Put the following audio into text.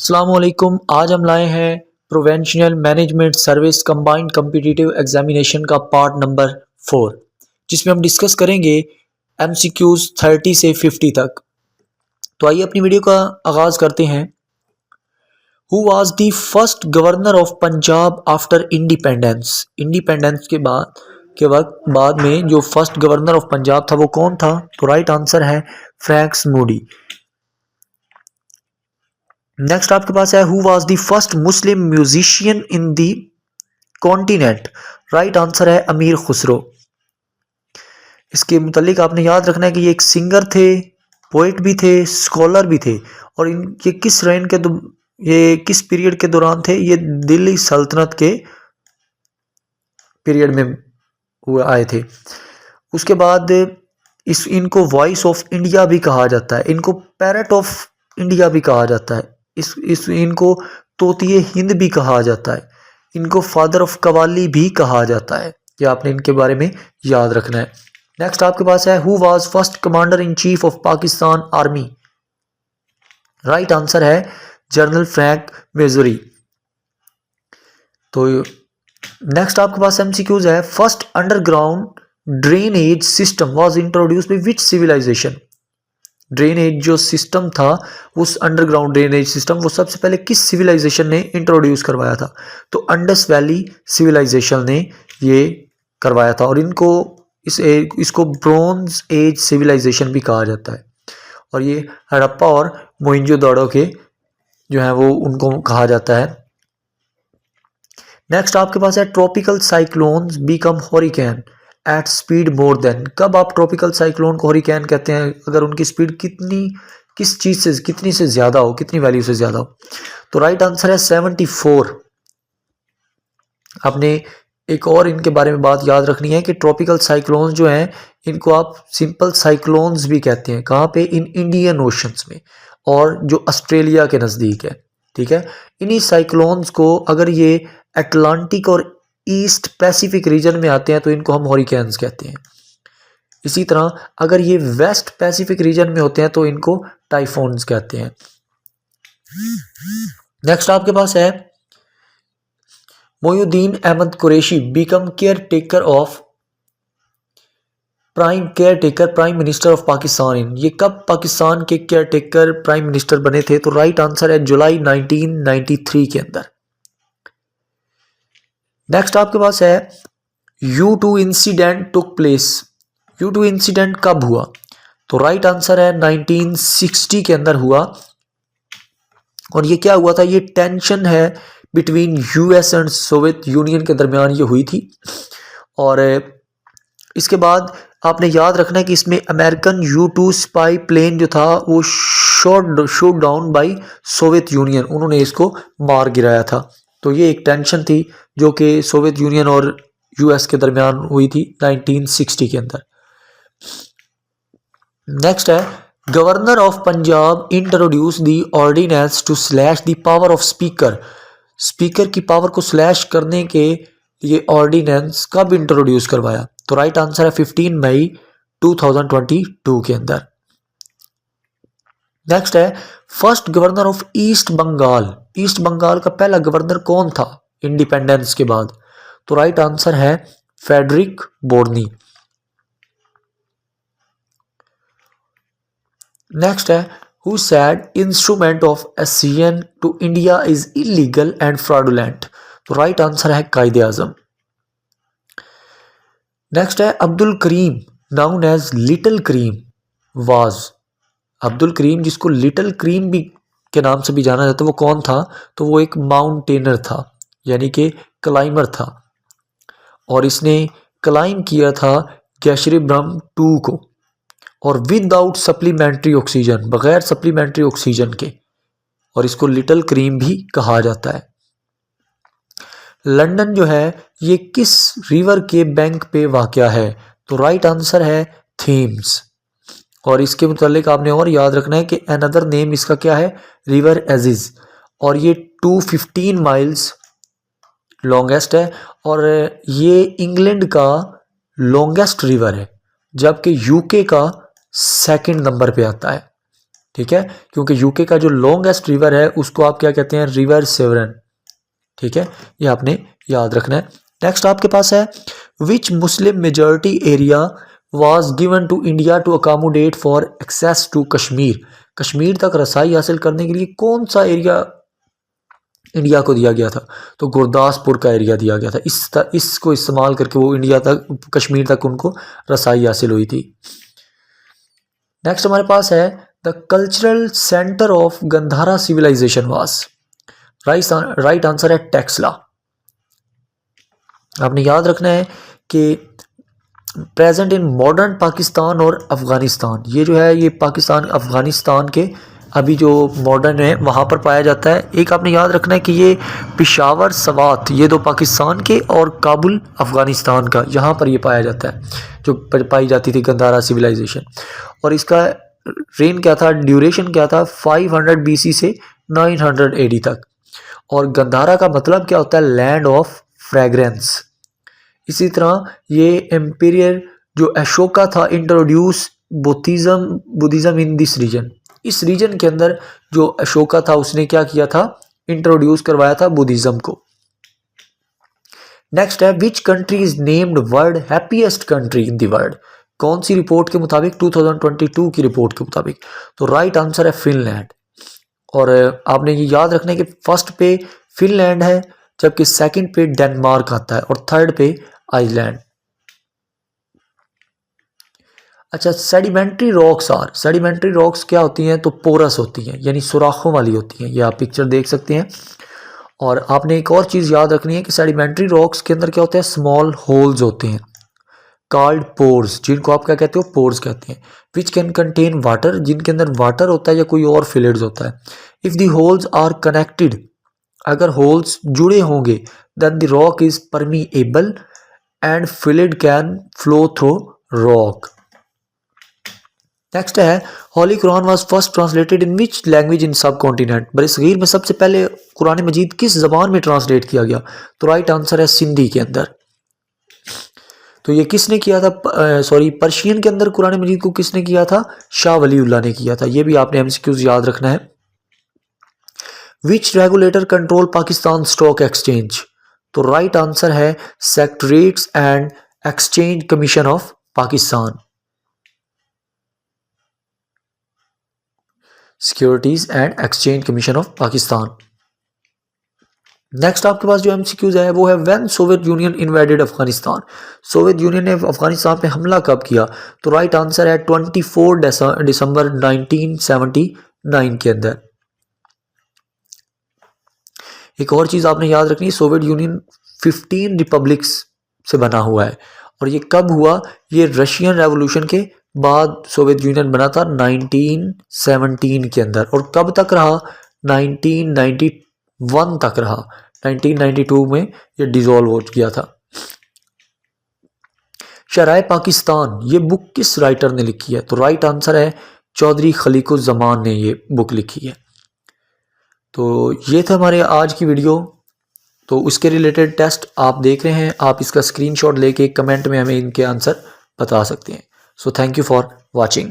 अस्सलामुअलैकुम। आज हम लाए हैं provincial management service combined competitive examination का पार्ट नंबर 4, जिसमें हम डिस्कस करेंगे MCQs 30 से 50 तक। तो आइए अपनी वीडियो का आगाज़ करते हैं। Who was the first governor of Punjab after independence? Independence के वक्त बाद में जो फर्स्ट गवर्नर ऑफ पंजाब था वो कौन था? तो राइट आंसर है फ्रैंक्स मूडी। नेक्स्ट आपके पास है who was the first Muslim musician in the continent? Right answer है अमीर खुसरो। इसके मुतालिक आपने याद रखना है कि ये एक सिंगर थे, पोइट भी थे, स्कॉलर भी थे। और ये किस रेन के ये किस पीरियड के दौरान थे? ये दिल्ली सल्तनत के पीरियड में हुए आए थे। उसके बाद इनको वॉइस ऑफ इंडिया भी कहा जाता है, इनको पैरट ऑफ इंडिया भी कहा जाता है, इनको तोतिए हिंद भी कहा जाता है, इनको फादर ऑफ कवाली भी कहा जाता है। ये आपने इनके बारे में याद रखना है। नेक्स्ट आपके पास है who was first commander in chief of Pakistan army? Right answer है जनरल फ्रैंक मेजोरी। तो नेक्स्ट आपके पास MCQs है first underground drainage system was introduced by which civilization? Drainage जो सिस्टम था, उस अंडरग्राउंड ड्रेनेज सिस्टम वो सबसे पहले किस सिविलाइजेशन ने इंट्रोड्यूस करवाया था? तो अंडस वैली सिविलाइजेशन ने ये करवाया था। और इसको ब्रोंज एज सिविलाइजेशन भी कहा जाता है। और ये हड़प्पा और मोहनजोदड़ो के जो है वो उनको कहा जाता है। नेक्स्ट आपके पास है tropical cyclones become hurricane at speed more than? कब आप ट्रॉपिकल साइक्लोन को हरिकेन कहते हैं? अगर उनकी स्पीड किस चीज़ से कितनी से ज़्यादा हो, कितनी वैल्यू से ज़्यादा हो? तो राइट आंसर है 74। आपने एक और इनके बारे में बात याद रखनी है कि ट्रॉपिकल साइक्लोन्स जो हैं इनको आप सिंपल साइक्लोन्स भी कहते हैं। कहाँ पे? इन इंडियन ओशंस में, और जो ऑस्ट्रेलिया के नज़दीक है। ठीक है, इन्हीं साइक्लोन्स को अगर ये अटलांटिक और ईस्ट पैसिफिक रीजन में आते हैं तो इनको हम हरिकेन्स कहते हैं। इसी तरह अगर ये वेस्ट पैसिफिक रीजन में होते हैं तो इनको टाइफोन्स कहते हैं। नेक्स्ट आपके पास है Moinuddin Ahmad Qureshi become caretaker prime minister of Pakistan in? ये कब पाकिस्तान के केयर टेकर प्राइम मिनिस्टर बने थे? तो राइट आंसर है जुलाई 1993 के अंदर। नेक्स्ट आपके पास है U2 incident took place. U2 incident कब हुआ? तो राइट आंसर है 1960 के अंदर हुआ। और ये क्या हुआ था? ये टेंशन है between US and Soviet union के दरमियान ये हुई थी। और इसके बाद आपने याद रखना है कि इसमें अमेरिकन U2 स्पाई प्लेन जो था वो shot down by Soviet union, उन्होंने इसको मार गिराया था। तो ये एक टेंशन थी जो कि सोवियत यूनियन और US के दरमियान हुई थी 1960 के अंदर। नेक्स्ट है governor of Punjab introduce the ordinance to slash the power of speaker. Speaker की पावर को स्लैश करने के लिए ऑर्डिनेंस कब इंट्रोड्यूस करवाया? तो राइट आंसर है 15 मई 2022 के अंदर। नेक्स्ट है first governor of East Bengal. East Bengal का पहला गवर्नर कौन था इंडिपेंडेंस के बाद? तो राइट आंसर है फ्रेडरिक बोर्नी। नेक्स्ट है who said instrument of accession to India is illegal and fraudulent? तो राइट आंसर है कायदे आजम। नेक्स्ट है Abdul Karim known as little cream was. Abdul Karim जिसको लिटिल क्रीम भी के नाम से भी जाना जाता है वो कौन था? तो वो एक माउंटेनर था, यानी कि क्लाइमर था। और इसने क्लाइम किया था गैशरी ब्रह्म 2 को, और विदाउट सप्लीमेंट्री ऑक्सीजन, बगैर सप्लीमेंट्री ऑक्सीजन के। और इसको लिटिल क्रीम भी कहा जाता है। लंदन जो है ये किस रिवर के बैंक पे वाक़या है? तो राइट आंसर है थेम्स। और इसके मुतालिक आपने और याद रखना है कि अनदर नेम इसका क्या है? River edges. और ये 215 माइल्स लॉन्गेस्ट है। और ये इंग्लैंड का लॉन्गेस्ट रिवर है, जबकि UK का सेकंड नंबर पे आता है। ठीक है, क्योंकि यूके का जो लॉन्गेस्ट रिवर है उसको आप क्या कहते हैं, रिवर सेवरन। ठीक है, ये आपने याद रखना है। नेक्स्ट आपके पास है which Muslim majority area was given to India to accommodate for access to Kashmir. Kashmir तक रसाई हासिल करने के लिए कौन सा एरिया इंडिया को दिया गया था, तो गुरदासपुर का एरिया दिया गया था। इसको इस्तेमाल करके वो इंडिया तक, कश्मीर तक उनको रसाई हासिल हुई थी। नेक्स्ट हमारे पास है the cultural centre of Gandhara civilization was. Right answer है टेक्सला। आपने याद रखना है कि प्रेजेंट इन मॉडर्न पाकिस्तान और अफगानिस्तान, ये जो है ये पाकिस्तान अफगानिस्तान के अभी जो मॉडर्न है वहाँ पर पाया जाता है। एक आपने याद रखना है कि ये पिशावर सवात, ये दो पाकिस्तान के और काबुल अफगानिस्तान का, यहाँ पर ये पाया जाता है जो पाई जाती थी गंधारा सिविलाइजेशन। और इसका रेन क्या था, ड्यूरेशन क्या था, 500 BC से 900 AD तक। और गंधारा का मतलब क्या होता है, लैंड ऑफ फ्रेग्रेंस। इसी तरह ये एम्पीरियर जो अशोका था introduce Buddhism in this region. इस रीजन के अंदर जो अशोका था उसने क्या किया था, इंट्रोड्यूस करवाया था बुद्धिज्म को। नेक्स्ट है which country is named world happiest country in the world. कौन सी रिपोर्ट के मुताबिक, 2022 की रिपोर्ट के मुताबिक। तो राइट आंसर है फिनलैंड। और आपने ये याद रखना है कि फर्स्ट पे फिनलैंड है, जबकि सेकंड पे डेनमार्क आता है और थर्ड पे आइसलैंड। अच्छा, सेडिमेंट्री रॉक्स क्या होती हैं, तो पोरस होती हैं, यानी सुराखों वाली होती हैं। ये आप पिक्चर देख सकते हैं। और आपने एक और चीज़ याद रखनी है कि सेडिमेंट्री रॉक्स के अंदर क्या होते हैं, स्मॉल होल्स होते हैं कॉल्ड पोर्स, जिनको आप क्या कहते हो, पोर्स कहते हैं। विच कैन कंटेन वाटर, जिनके अंदर वाटर होता है या कोई और फ्लूइड्स होता है। If the holes are connected, अगर होल्स जुड़े होंगे, then the rock is permeable and fluid can flow through rock. Next है holy Quran was first translated in which language in subcontinent. बरसगीर में सबसे पहले कुरान मजीद किस जबान में ट्रांसलेट किया गया, तो राइट आंसर है सिंधी के अंदर। तो ये किसने किया था, पर्शियन के अंदर कुरान मजीद को किसने किया था, शाह वलीउल्लाह ने किया था। ये भी आपने एमसीक्यूज याद रखना है। Which regulator control Pakistan stock exchange, तो राइट आंसर है secretaries and exchange commission of Pakistan, securities and exchange commission of Pakistan. Next आपके पास जो एमसीक्यूज है वो है when Soviet Union invaded Afghanistan. Soviet Union ने अफगानिस्तान पे हमला कब किया, तो राइट आंसर है 24 दिसंबर 1979 के अंदर। एक और चीज़ आपने याद रखनी है, सोवियत यूनियन 15 रिपब्लिक्स से बना हुआ है। और ये कब हुआ, ये रशियन रेवोल्यूशन के बाद सोवियत यूनियन बना था 1917 के अंदर। और कब तक रहा, 1991 तक रहा। 1992 में ये डिसॉल्व हो गया था। शराय पाकिस्तान, ये बुक किस राइटर ने लिखी है, तो राइट आंसर है चौधरी खलीकुज़्ज़मान ने ये बुक लिखी है। तो ये था हमारे आज की वीडियो। तो उसके रिलेटेड टेस्ट आप देख रहे हैं, आप इसका स्क्रीनशॉट लेके कमेंट में हमें इनके आंसर बता सकते हैं। So thank you for watching.